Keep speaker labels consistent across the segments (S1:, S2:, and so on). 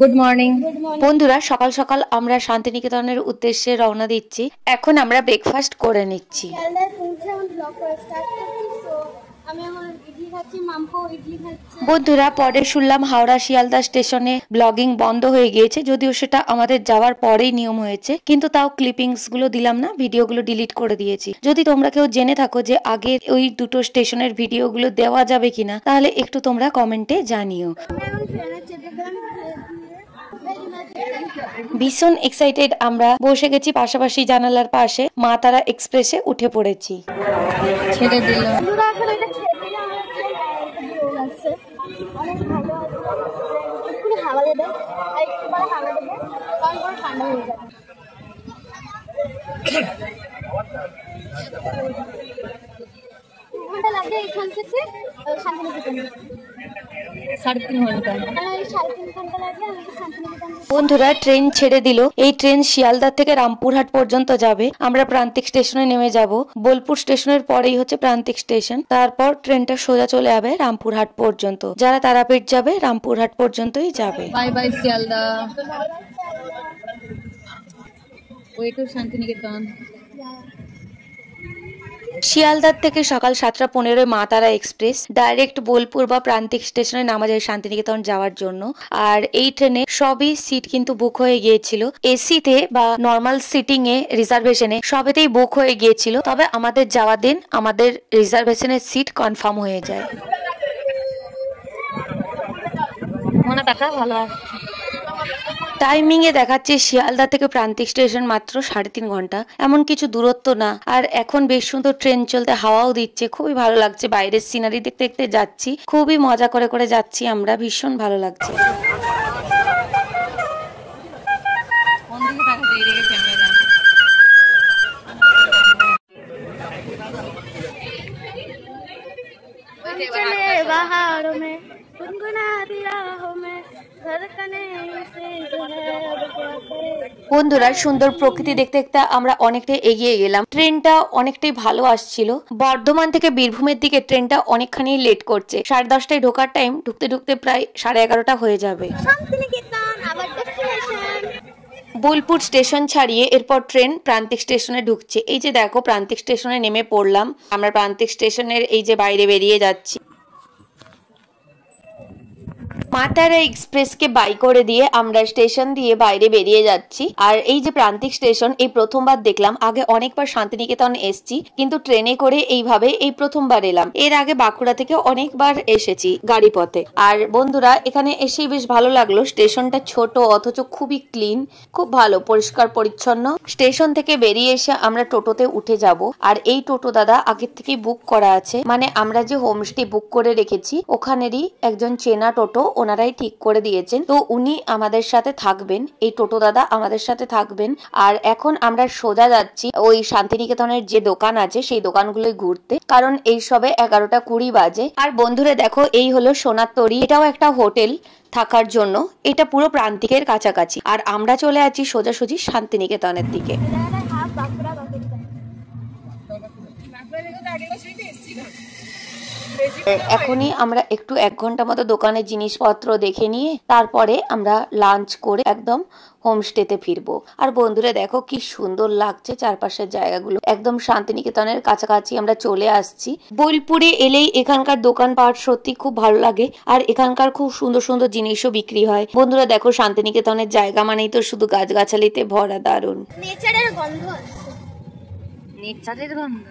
S1: Good morning
S2: বন্ধুরা, সকাল সকাল আমরা শান্তিনিকেতনের উদ্দেশ্যে রওনা দিচ্ছি। এখন আমরা ব্রেকফাস্ট করে নিচ্ছি। বন্ধুরা, পরে শুনলাম হাওড়া শিয়ালদা স্টেশনে ব্লগিং বন্ধ হয়ে গিয়েছে, যদিও সেটা আমাদের যাওয়ার পরেই নিয়ম হয়েছে, কিন্তু তাও ক্লিপিংস গুলো দিলাম না, ভিডিওগুলো ডিলিট করে দিয়েছি। যদি তোমরা কেউ জেনে থাকো যে আগে ওই দুটো স্টেশনের ভিডিওগুলো দেওয়া যাবে কিনা, তাহলে একটু তোমরা কমেন্টে জানিও। ভীষণ এক্সাইটেড আমরা, বসে গেছি পাশাপাশি জানালার পাশে, মা তারা এক্সপ্রেসে উঠে পড়েছি।
S1: ছেড়ে দিল।
S2: বন্ধুরা, ট্রেন ছেড়ে দিল। এই ট্রেন শিয়ালদা থেকে রামপুরহাট পর্যন্ত যাবে। আমরা প্রান্তিক স্টেশনে নেমে যাব। বোলপুর স্টেশনের পরেই হচ্ছে প্রান্তিক স্টেশন। তারপর ট্রেনটা সোজা চলে যাবে রামপুরহাট পর্যন্ত। যারা তারাপীঠ যাবে রামপুরহাট পর্যন্তই যাবে।
S1: Bye bye Sealdah, way to Shantiniketan.
S2: শিয়ালদার থেকে সকাল 7:15 মা তারা এক্সপ্রেস ডাইরেক্ট বোলপুর বা প্রান্তিক স্টেশনে নামা যায় শান্তিনিকেতন যাওয়ার জন্য। আর এই ট্রেনে সবই সিট কিন্তু বুক হয়ে গিয়েছিল। এসিতে বা নর্মাল সিটিং এ, রিজার্ভেশনে সবেতেই বুক হয়ে গিয়েছিল। তবে আমাদের যাওয়ার দিন আমাদের রিজার্ভেশনের সিট কনফার্ম হয়ে যায়।
S1: মনে টাকা ভালো আসছে।
S2: টাইমিং এ দেখাচ্ছে শিয়ালদা থেকে প্রান্তিক স্টেশন মাত্র 3.5 ঘন্টা, এমন কিছু দূরত্ব না। আর এখন বেশ সুন্দর ট্রেন চলতে, হাওয়াও দিচ্ছে, খুবই ভালো লাগছে। বাইরের সিনারি দেখতে দেখতে যাচ্ছি, খুবই মজা করে করে যাচ্ছি আমরা, ভীষণ ভালো লাগছে। বন্ধুরা, সুন্দর প্রকৃতি দেখতে দেখতে আমরা অনেকটাই এগিয়ে গেলাম। ট্রেনটা অনেকটাই ভালো আসছিল। বর্ধমান থেকে বীরভূমের দিকে ট্রেনটা অনেকখানি লেট করছে। 10:30টায় ঢোকার টাইম, ঢুকতে ঢুকতে প্রায় 11:30টা হয়ে যাবে। বোলপুর স্টেশন ছাড়িয়ে এরপর ট্রেন প্রান্তিক স্টেশনে ঢুকছে। এই যে দেখো, প্রান্তিক স্টেশনে নেমে পড়লাম আমরা। প্রান্তিক স্টেশনের এই যে বাইরে বেরিয়ে যাচ্ছি। মা তারা এক্সপ্রেসকে বাই করে দিয়ে আমরা স্টেশন দিয়ে বাইরে বেরিয়ে যাচ্ছি। আর এই যে প্রান্তিক স্টেশন, এই প্রথমবার দেখলাম। আগে অনেকবার শান্তিনিকেতন এসছি, কিন্তু ট্রেনে করে এইভাবে এই প্রথমবার এলাম। এর আগে বাঁকুড়া থেকে অনেকবার এসেছি গাড়ি পথে। আর বন্ধুরা, এখানে এসেই বেশ ভালো লাগলো। স্টেশনটা ছোট অথচ খুবই ক্লিন, খুব ভালো, পরিষ্কার পরিচ্ছন্ন। স্টেশন থেকে বেরিয়ে এসে আমরা টোটোতে উঠে যাব। আর এই টোটো দাদা আগের থেকেই বুক করা আছে, মানে আমরা যে হোমস্টে বুক করে রেখেছি ওখানেরই একজন চেনা টোটো ওনারাই ঠিক করে দিয়েছেন। তো উনি আমাদের সাথে থাকবেন, এই টোটো দাদা আমাদের সাথে থাকবেন। আর এখন আমরা সোজা যাচ্ছি ওই শান্তিনিকেতনের যে দোকান আছে সেই দোকানগুলোই ঘুরতে, কারণ এই সবে 11:20 বাজে। আর বন্ধুরা দেখো, এই হলো সোনার তরী। এটাও একটা হোটেল থাকার জন্য। এটা পুরো প্রান্তিকের কাছাকাছি। আর আমরা চলে আছি সোজাসুজি শান্তিনিকেতনের দিকে। এখনই আমরা একটু 1 ঘন্টা মতো দোকানের জিনিসপত্র দেখে নিয়ে তারপরে আমরা লাঞ্চ করে একদম হোমস্টেতে ফিরবো। আর বন্ধুরা দেখো কি সুন্দর লাগছে চারপাশের জায়গাগুলো, একদম শান্তিনিকেতনের কাছাকাছি আমরা চলে আসছি। বোলপুরে এলেই এখানকার দোকানপাট সত্যি খুব ভালো লাগে। আর এখানকার খুব সুন্দর সুন্দর জিনিসও বিক্রি হয়। বন্ধুরা দেখো, শান্তিনিকেতনের জায়গা মানেই তো শুধু গাছগাছালিতে ভরা, দারুণ।
S1: নেচারের গন্ধ আসছে, নেচারের গন্ধ,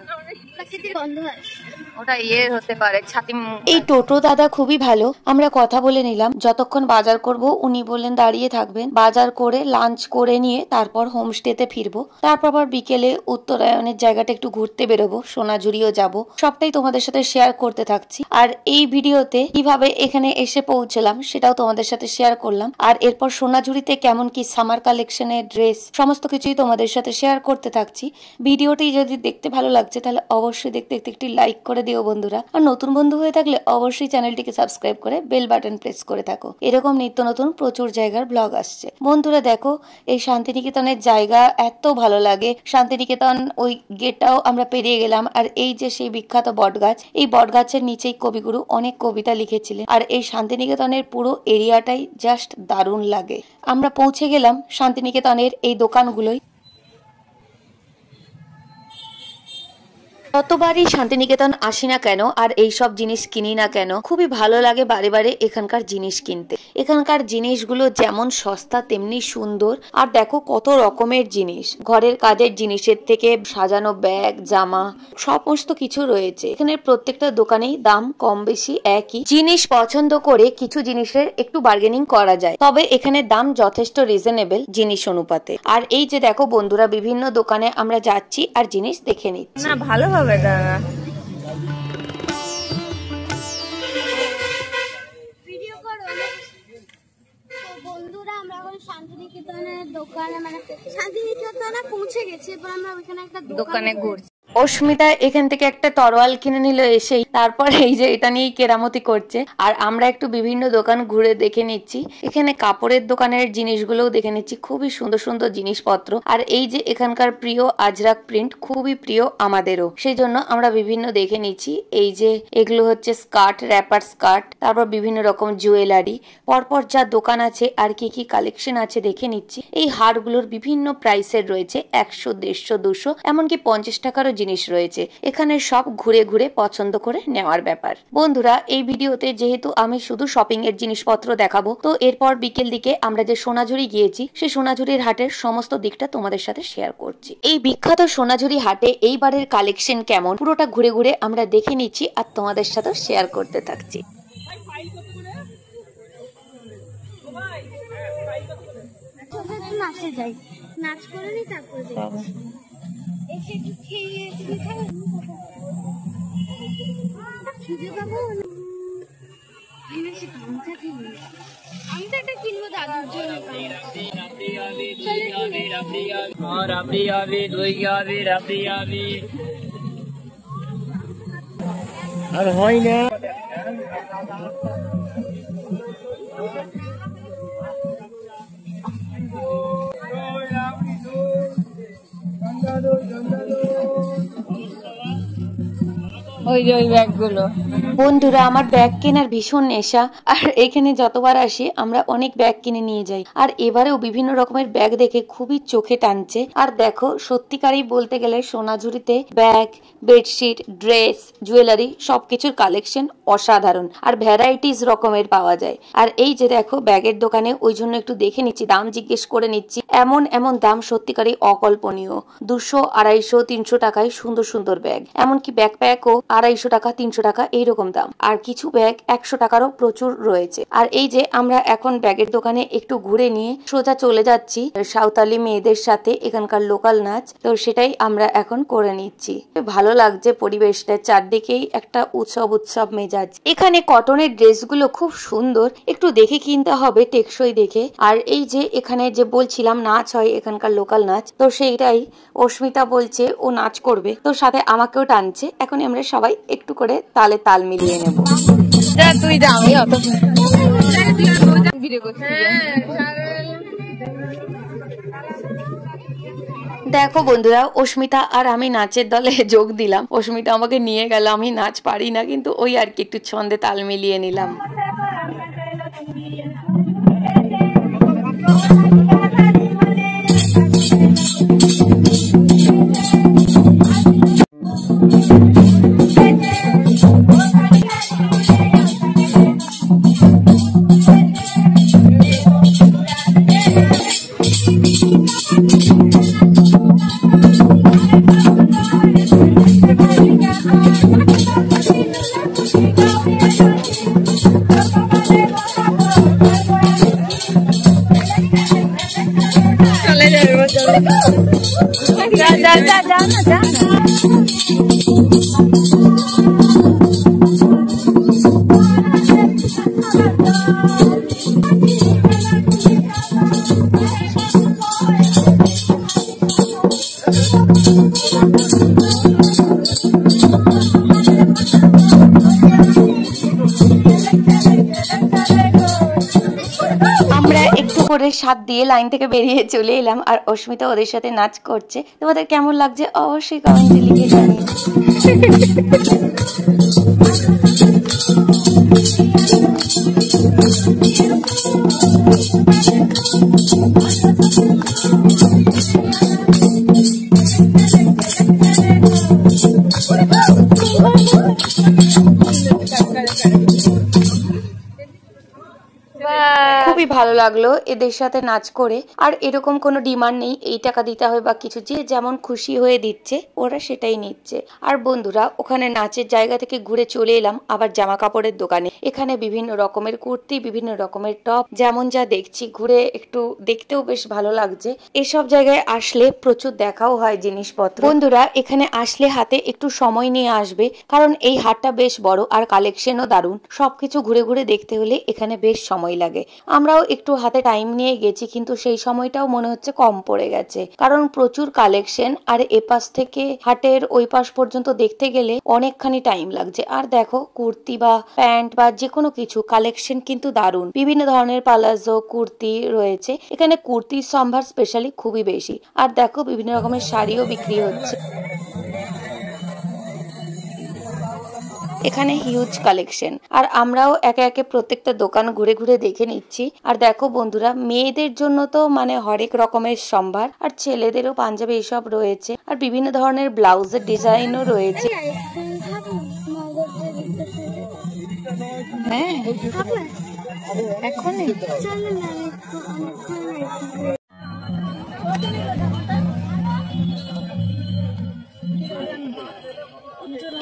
S1: প্রাকৃতিক গন্ধ আসছে। ওটা হতে পারে ছাতি।
S2: এই টোটো দাদা খুবই ভালো। আমরা কথা বলে নিলাম যতক্ষণ বাজার করব উনি বললেন দাঁড়িয়ে থাকবেন। বাজার করে লাঞ্চ করে নিয়ে তারপর হোমস্টেতে ফিরবো। তারপর আবার বিকেলে উত্তরায়ণের জায়গাটা একটু ঘুরতে বেরোবো, সোনাঝুরিও যাব। সবটাই তোমাদের সাথে শেয়ার করতে থাকছি। আর এই ভিডিওতে কিভাবে এখানে এসে পৌঁছলাম সেটাও তোমাদের সাথে শেয়ার করলাম। আর এরপর সোনাঝুরিতে কেমন কি সামার কালেকশনের ড্রেস, সমস্ত কিছুই তোমাদের সাথে শেয়ার করতে থাকছি। ভিডিওটি যদি দেখতে ভালো লাগছে তাহলে অবশ্যই দেখতে দেখতে একটি লাইক করে দিও বন্ধুরা। আর নতুন বন্ধু হয়ে থাকলে অবশ্যই চ্যানেলটিকে সাবস্ক্রাইব করে বেল বাটন প্রেস করে থাকো। এরকম নিত্য নতুন প্রচুর জায়গার ব্লগ আসছে। বন্ধুরা দেখো এই শান্তিনিকেতনের জায়গা এত ভালো লাগে। শান্তিনিকেতন ওই গেটটাও আমরা পেরিয়ে গেলাম। আর এই যে সেই বিখ্যাত বটগাছ, এই বটগাছের নিচেই কবিগুরু অনেক কবিতা লিখেছিলেন। আর এই শান্তিনিকেতনের পুরো এরিয়াটাই জাস্ট দারুণ লাগে। আমরা পৌঁছে গেলাম শান্তিনিকেতনের এই দোকানগুলোই। যতবারই শান্তিনিকেতন আসি না কেন আর এই সব জিনিস কিনি না কেন, খুবই ভালো লাগে বারে বারে এখানকার জিনিস কিনতে। এখানকার জিনিসগুলো যেমন সস্তা তেমনি সুন্দর। আর দেখো কত রকমের জিনিস, ঘরের কাজের জিনিসের থেকে সাজানো ব্যাগ, জামা, সমস্ত কিছু রয়েছে। এখানে প্রত্যেকটা দোকানেই দাম কম বেশি একই। জিনিস পছন্দ করে কিছু জিনিসের একটু বার্গেনিং করা যায়, তবে এখানে দাম যথেষ্ট রিজনেবল জিনিস অনুপাতে। আর এই যে দেখো বন্ধুরা, বিভিন্ন দোকানে আমরা যাচ্ছি আর জিনিস দেখে নিচ্ছি।
S1: না ভালো হবে দাদা।
S3: বন্ধুরা আমরা এখন শান্তিনিকেতনের দোকানে মানে শান্তিনিকেতনে পৌঁছে গেছি। এবার আমরা ওইখানে একটা
S1: দোকানে ঘুরছি।
S2: অস্মিতা এখান থেকে একটা তরোয়াল কিনে নিল এসেই, তারপর এই যে এটা নিয়েই কেরামতি করছে। আর আমরা একটু বিভিন্ন দোকান ঘুরে দেখে নিচ্ছি। এখানে কাপড়ের দোকানের জিনিসগুলোও দেখে নিচ্ছি, খুবই সুন্দর সুন্দর জিনিসপত্র। আর এই যে এখানকার প্রিয় আজরাক প্রিন্ট, খুবই প্রিয় আমাদেরও, সেই জন্য আমরা বিভিন্ন দেখে নিচ্ছি। এই যে এগুলো হচ্ছে স্কার্ট, র্যাপার স্কার্ট, তারপর বিভিন্ন রকম জুয়েলারি। পরপর যা দোকান আছে আর কি কি কালেকশন আছে দেখে নিচ্ছি। এই হারগুলোর বিভিন্ন প্রাইসের রয়েছে, 100, 150, 200, এমনকি 50 টাকারও জিনিস রয়েছে। এখানে সব ঘুরে ঘুরে পছন্দ করে নেওয়ার ব্যাপার। বন্ধুরা এই ভিডিওতে যেহেতু আমি শুধু শপিং এর জিনিসপত্র দেখাবো, তো এরপর বিকেল দিকে আমরা যে সোনাঝুরি গিয়েছি সেই সোনাঝুরির হাটের সমস্ত দিকটা তোমাদের সাথে শেয়ার করছি। এই বিখ্যাত সোনাঝুরি হাটে এইবারের কালেকশন কেমন পুরোটা ঘুরে ঘুরে আমরা দেখে নিচ্ছি আর তোমাদের সাথে শেয়ার করতে থাকছি।
S3: নাচে যাই, নাচ করে নি তারপর এসে একটু খেয়ে খিদে পাবো। আমি তো একটা কিনবো দাদুর জন্য।
S4: আর হয় না
S1: ওই যে ওই ব্যাগগুলো।
S2: বন্ধুরা আমার ব্যাগ কেনার ভীষণ নেশা। আর এখানে যতবার আসি আমরা অনেক ব্যাগ কিনে নিয়ে যাই। আর এবারেও বিভিন্ন রকমের ব্যাগ দেখে খুবই চোখে টানছে। আর দেখো সত্যিকারই বলতে গেলে সোনাঝুরিতে ব্যাগ, বেডশিট, ড্রেস, জুয়েলারি সবকিছুর কালেকশন অসাধারণ আর ভ্যারাইটিস রকমের পাওয়া যায়। আর এই যে দেখো ব্যাগের দোকানে ওই জন্য একটু দেখে নিচ্ছি, দাম জিজ্ঞেস করে নিচ্ছি। এমন এমন দাম সত্যিকারই অকল্পনীয়। 200, 250, 300 টাকায় সুন্দর সুন্দর ব্যাগ, এমনকি ব্যাকপ্যাকও 250 টাকা, 300 টাকা এইরকম দাম। আর কিছু ব্যাগ 100 টাকারও প্রচুর রয়েছে। আর এই যে আমরা এখন ব্যাগের দোকানে একটু ঘুরে নিয়ে সোজা চলে যাচ্ছি সাঁওতালি মেয়েদের সাথে এখানকার লোকাল নাচ, তো সেটাই আমরা এখন করে নিচ্ছি। ভালো লাগছে পরিবেশটা, চারদিকেই একটা উৎসব উৎসব মেজাজ। এখানে কটনের ড্রেসগুলো খুব সুন্দর, একটু দেখে কিনতে হবে, টেকসই দেখে। আর এই যে এখানে যে বলছিলাম নাচ হয় এখানকার লোকাল নাচ, তো সেইটাই অস্মিতা বলছে ও নাচ করবে, তো সাথে আমাকেও টানছে। এখন আমরা সবাই একটু করে তালে তাল মিলিয়ে নেব।
S1: তুই যা, আমি অত ভিডিও করছি।
S2: দেখো বন্ধুরা অস্মিতা আর আমি নাচের দলে যোগ দিলাম। অস্মিতা আমাকে নিয়ে গেল, আমি নাচ পারি না কিন্তু ওই আর কি একটু ছন্দে তাল মিলিয়ে নিলাম। আমরা একটু করে সাথ দিয়ে লাইন থেকে বেরিয়ে চলে এলাম আর অস্মিতা ওদের সাথে নাচ করছে। তোমাদের কেমন লাগছে অবশ্যই কমেন্টে লিখে জানিও। খুবই ভালো লাগলো এদের সাথে নাচ করে। আর এরকম কোনো ডিমান্ড নেই এই টাকা দিতে হবে বা কিছু, যে যেমন খুশি হয়ে দিচ্ছে ওরা সেটাই নিচ্ছে। আর বন্ধুরা ওখানে নাচের জায়গা থেকে ঘুরে চলে এলাম আবার জামা কাপড়ের দোকানে। এখানে বিভিন্ন রকমের কুর্তি, বিভিন্ন রকমের টপ, যেমন যা দেখছি ঘুরে একটু দেখতেও বেশ ভালো লাগছে। এসব জায়গায় আসলে প্রচুর দেখাও হয় জিনিসপত্র। বন্ধুরা এখানে আসলে হাতে একটু সময় নিয়ে আসবে, কারণ এই হাটটা বেশ বড় আর কালেকশনও দারুণ। সবকিছু ঘুরে ঘুরে দেখতে হলে এখানে বেশ সময় লাগে। আমরাও একটু হাতে টাইম নিয়ে গেছি, কিন্তু সেই সময়টাও মনে হচ্ছে কম পড়ে গেছে, কারণ প্রচুর কালেকশন। আর এপাশ থেকে হাটের ওই পাশ পর্যন্ত দেখতে গেলে অনেকখানি টাইম লাগছে। আর দেখো কুর্তি বা প্যান্ট বা যে কোনো কিছু কালেকশন কিন্তু দারুণ। বিভিন্ন ধরনের পালাজো কুর্তি রয়েছে এখানে। কুর্তির সম্ভার স্পেশালি খুবই বেশি। আর দেখো বিভিন্ন রকমের শাড়িও বিক্রি হচ্ছে এখানে, হিউজ কালেকশন। আর আমরাও একে একে প্রত্যেকটা দোকান ঘুরে ঘুরে দেখে নিচ্ছি। আর দেখো বন্ধুরা মেয়েদের জন্য তো মানে হরেক রকমের সম্ভার, আর ছেলেদেরও পাঞ্জাবি এসব রয়েছে। আর বিভিন্ন ধরনের ব্লাউজের ডিজাইনও রয়েছে। হ্যাঁ এখন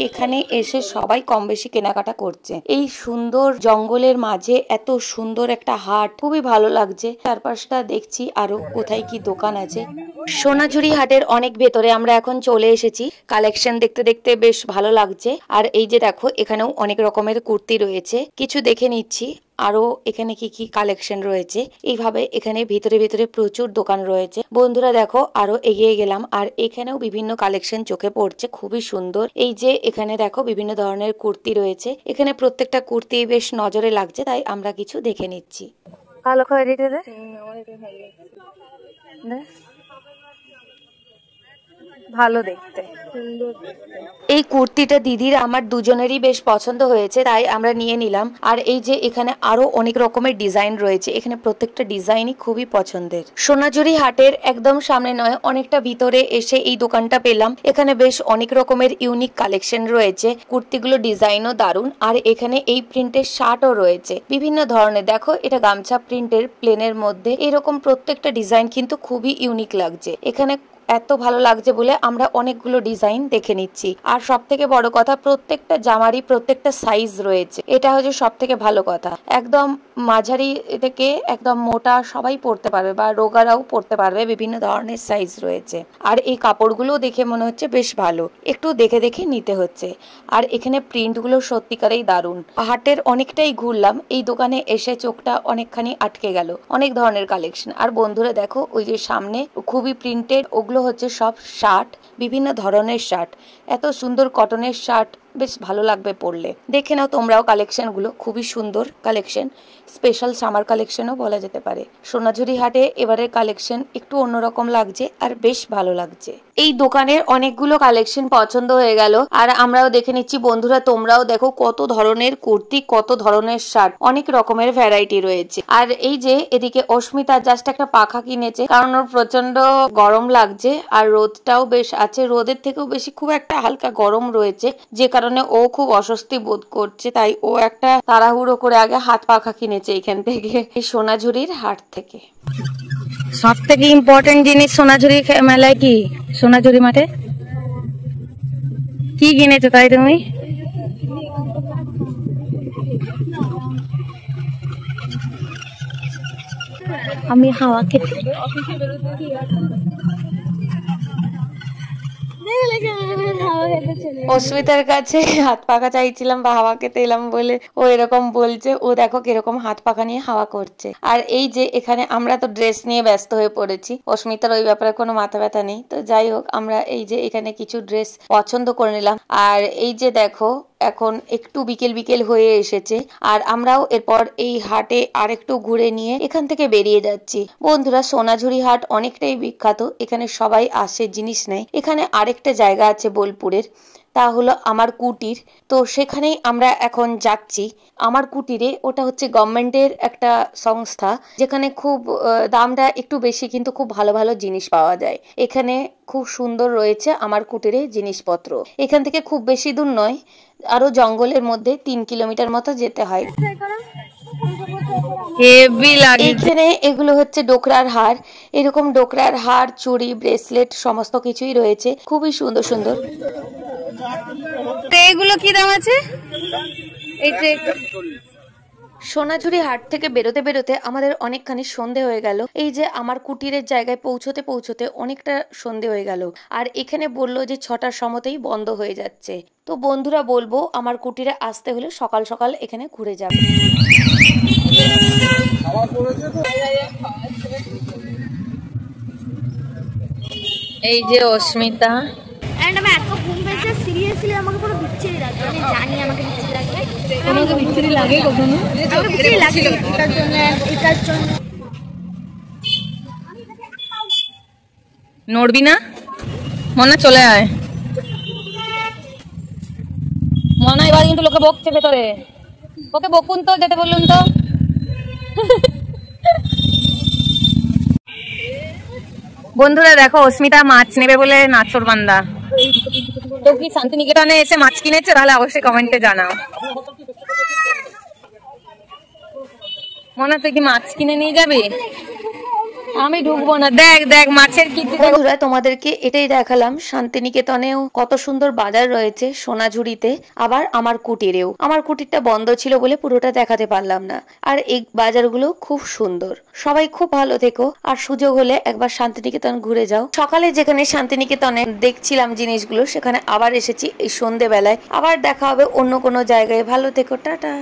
S2: এখানে এসে সবাই কম বেশি কেনাকাটা করছে। এই সুন্দর জঙ্গলের মাঝে এত সুন্দর একটা হাট, খুবই ভালো লাগছে। চারপাশটা দেখছি আরো কোথায় কি দোকান আছে। সোনাঝুরি হাটের অনেক ভেতরে আমরা এখন চলে এসেছি। কালেকশন দেখতে দেখতে বেশ ভালো লাগছে। আর এই যে দেখো এখানেও অনেক রকমের কুর্তি রয়েছে, কিছু দেখে নিচ্ছি আরো এখানে কি কি কালেকশন রয়েছে। এইভাবে এখানে ভিতরে ভিতরে প্রচুর দোকান রয়েছে। বন্ধুরা দেখো আরো এগিয়ে গেলাম আর এখানেও বিভিন্ন কালেকশন চোখে পড়ছে, খুবই সুন্দর। এই যে এখানে দেখো বিভিন্ন ধরনের কুর্তি রয়েছে। এখানে প্রত্যেকটা কুর্তি বেশ নজরে লাগছে, তাই আমরা কিছু দেখে নিচ্ছি। ভালো করে দিতে দে। ভালো দেখতে, এই কুর্তিটা দিদির আমার দুজনেরই বেশ পছন্দ হয়েছে, তাই আমরা নিয়ে নিলাম। আর এই যে এখানে আরো অনেক রকমের ডিজাইন রয়েছে, এখানে প্রত্যেকটা ডিজাইনই খুবই পছন্দের। সোনাঝুরি হাটের একদম সামনে নয়, অনেকটা ভিতরে এসে এই দোকানটা পেলাম। এখানে বেশ অনেক রকমের ইউনিক কালেকশন রয়েছে, কুর্তিগুলো ডিজাইনও দারুণ। আর এখানে এই প্রিন্টের শার্টও রয়েছে বিভিন্ন ধরনের। দেখো এটা গামছা প্রিন্টের প্লেনের মধ্যে, এরকম প্রত্যেকটা ডিজাইন কিন্তু খুবই ইউনিক লাগছে। এখানে এত ভালো লাগছে বলে আমরা অনেকগুলো ডিজাইন দেখে নিচ্ছি। আর সব থেকে বড় কথা প্রত্যেকটা জামারই প্রত্যেকটা সাইজ রয়েছে, এটা হচ্ছে সব থেকে ভালো কথা। একদম মাঝারি থেকে একদম মোটা সবাই পরতে পারবে বা রোগারাও পরতে পারবে, বিভিন্ন ধরনের সাইজ রয়েছে। আর এই কাপড়গুলো দেখে মনে হচ্ছে বেশ ভালো, একটু দেখে দেখে নিতে হচ্ছে। আর এখানে প্রিন্টগুলো সত্যিকারেই দারুণ। হাটের অনেকটাই ঘুরলাম, এই দোকানে এসে চোখটা অনেকখানি আটকে গেল, অনেক ধরনের কালেকশন। আর বন্ধুরা দেখো ওই যে সামনে খুবই প্রিন্টেড, ওগুলো হচ্ছে সব শার্ট, বিভিন্ন ধরনের শার্ট। এত সুন্দর কটনের শার্ট, বেশ ভালো লাগবে পরলে। দেখে নাও তোমরাও কালেকশন গুলো, খুবই সুন্দর কালেকশন। স্পেশাল সামার কালেকশনও বলা যেতে পারে। সোনাঝুরি হাটে এবারের কালেকশন একটু অন্যরকম লাগছে আর বেশ ভালো লাগছে। এই দোকানের অনেকগুলো কালেকশন পছন্দ হয়ে গেল আর আমরাও দেখে নিচ্ছি। বন্ধুরা তোমরাও দেখো কত ধরনের কুর্তি, কত ধরনের শার্ট, অনেক রকমের ভ্যারাইটি রয়েছে। আর এই যে এদিকে অস্মিতা জাস্ট একটা পাখা কিনেছে, কারণ ওর প্রচন্ড গরম লাগছে আর রোদটাও বেশ আছে। রোদের থেকেও বেশি খুব একটা হালকা গরম রয়েছে, যে কারণে ও খুব অস্বস্তি বোধ করছে। তাই ও একটা তাড়াহুড়ো করে আগে হাত পাখা কিনেছে এখান থেকে, এই সোনাঝুরির হাট থেকে। সব থেকে ইম্পর্টেন্ট জিনিস সোনাঝুরি মেলায় কি, সোনাঝুরি মাঠে কি কিনেছো তাই তুমি? আমি হাওয়া খেতে
S3: হাওয়া খেতে চলে
S2: অস্মিতার কাছে হাত পাখা চাইছিলাম বা হাওয়া খেতে এলাম বলে ও এরকম বলছে। ও দেখো কিরকম হাত পাখা নিয়ে হাওয়া করছে। আর এই যে এখানে আমরা তো ড্রেস নিয়ে ব্যস্ত হয়ে পড়েছি, অস্মিতার ওই ব্যাপারে কোনো মাথা ব্যথা নেই। তো যাই হোক, আমরা এই যে এখানে কিছু ড্রেস পছন্দ করে নিলাম। আর এই যে দেখো এখন একটু বিকেল বিকেল হয়ে এসেছে, আর আমরাও এরপর এই হাটে আরেকটু ঘুরে নিয়ে এখান থেকে বেরিয়ে যাচ্ছি। বন্ধুরা, সোনাঝুরি হাট অনেকটাই বিখ্যাত, এখানে সবাই আসে জিনিস নেয়। এখানে আরেকটা জায়গা আছে বোলপুরের, তা হলো আমার কুটির। তো সেখানেই আমরা এখন যাচ্ছি। আমার কুটিরে ওটা হচ্ছে গভর্নমেন্টের একটা সংস্থা, যেখানে খুব দামটা একটু বেশি, কিন্তু খুব ভালো ভালো জিনিস পাওয়া যায়। এখানে খুব সুন্দর রয়েছে আমার কুটিরে জিনিসপত্র। এখান থেকে খুব বেশি দূর নয়, আরো জঙ্গলের মধ্যে 3 কিলোমিটার মতো যেতে হয়।
S1: হেভি লাগে।
S2: এখানে এগুলো হচ্ছে ডোকরার হার, এরকম ডোকরার হার, চুড়ি, ব্রেসলেট সমস্ত কিছুই রয়েছে, খুবই সুন্দর সুন্দর।
S1: তো এগুলো কি দাম আছে? এই যে
S2: সোনাঝুরি হাট থেকে বেরোতে বেরোতে আমাদের অনেকখানি সন্ধে হয়ে গেল। এই যে আমার কুটিরের জায়গায় পৌঁছতে পৌঁছতে অনেকটা সন্ধে হয়ে গেল। আর এখানে বললো যে 6টার সময়তেই বন্ধ হয়ে যাচ্ছে। তো বন্ধুরা, বলবো আমার কুটিরে আসতে হলে সকাল সকাল এখানে ঘুরে যাবে।
S1: এই যে অস্মিতা,
S3: আমার এত ঘুম পেয়েছে, সিরিয়াসলি আমাকে পুরো বিচ্ছিরি লাগছে। আমি জানি আমাকে বিচ্ছিরি লাগবে,
S1: তোমাকে বিচ্ছিরি লাগে কখনো?
S3: আমাকে বিচ্ছিরি লাগে এটার জন্য, এটার জন্য।
S1: নড়বি না মনে, চলে আয় মনে। এবার কিন্তু লোকে বকছে ভেতরে, ওকে বকুন তো, যেতে বলুন তো। বন্ধুরা দেখো, অস্মিতা মাছ নেবে বলে নাচর বান্দা। তো কি শান্তিনিকেতনে এসে মাছ কিনেছে? তাহলে অবশ্যই কমেন্টে জানাও। মনে, তুই কি মাছ কিনে নিয়ে যাবি? আমি ঢুকবো না। দেখ দেখ মাছের কি।
S2: বন্ধুরা, তোমাদেরকে এটাই দেখালাম, শান্তিনিকেতনেও কত সুন্দর বাজার রয়েছে, সোনাঝুরিতে আবার আমার কুটিরেও। আমার কুটিরটা বন্ধ ছিল বলে পুরোটা দেখাতে পারলাম না। আর এই বাজারগুলো খুব সুন্দর। সবাই খুব ভালো থেকো, আর সুযোগ হলে একবার শান্তিনিকেতন ঘুরে যাও। সকালে যেখানে শান্তিনিকেতনে দেখছিলাম জিনিসগুলো, সেখানে আবার এসেছি এই সন্ধেবেলায়। আবার দেখা হবে অন্য কোনো জায়গায়। ভালো থেকো, টাটা।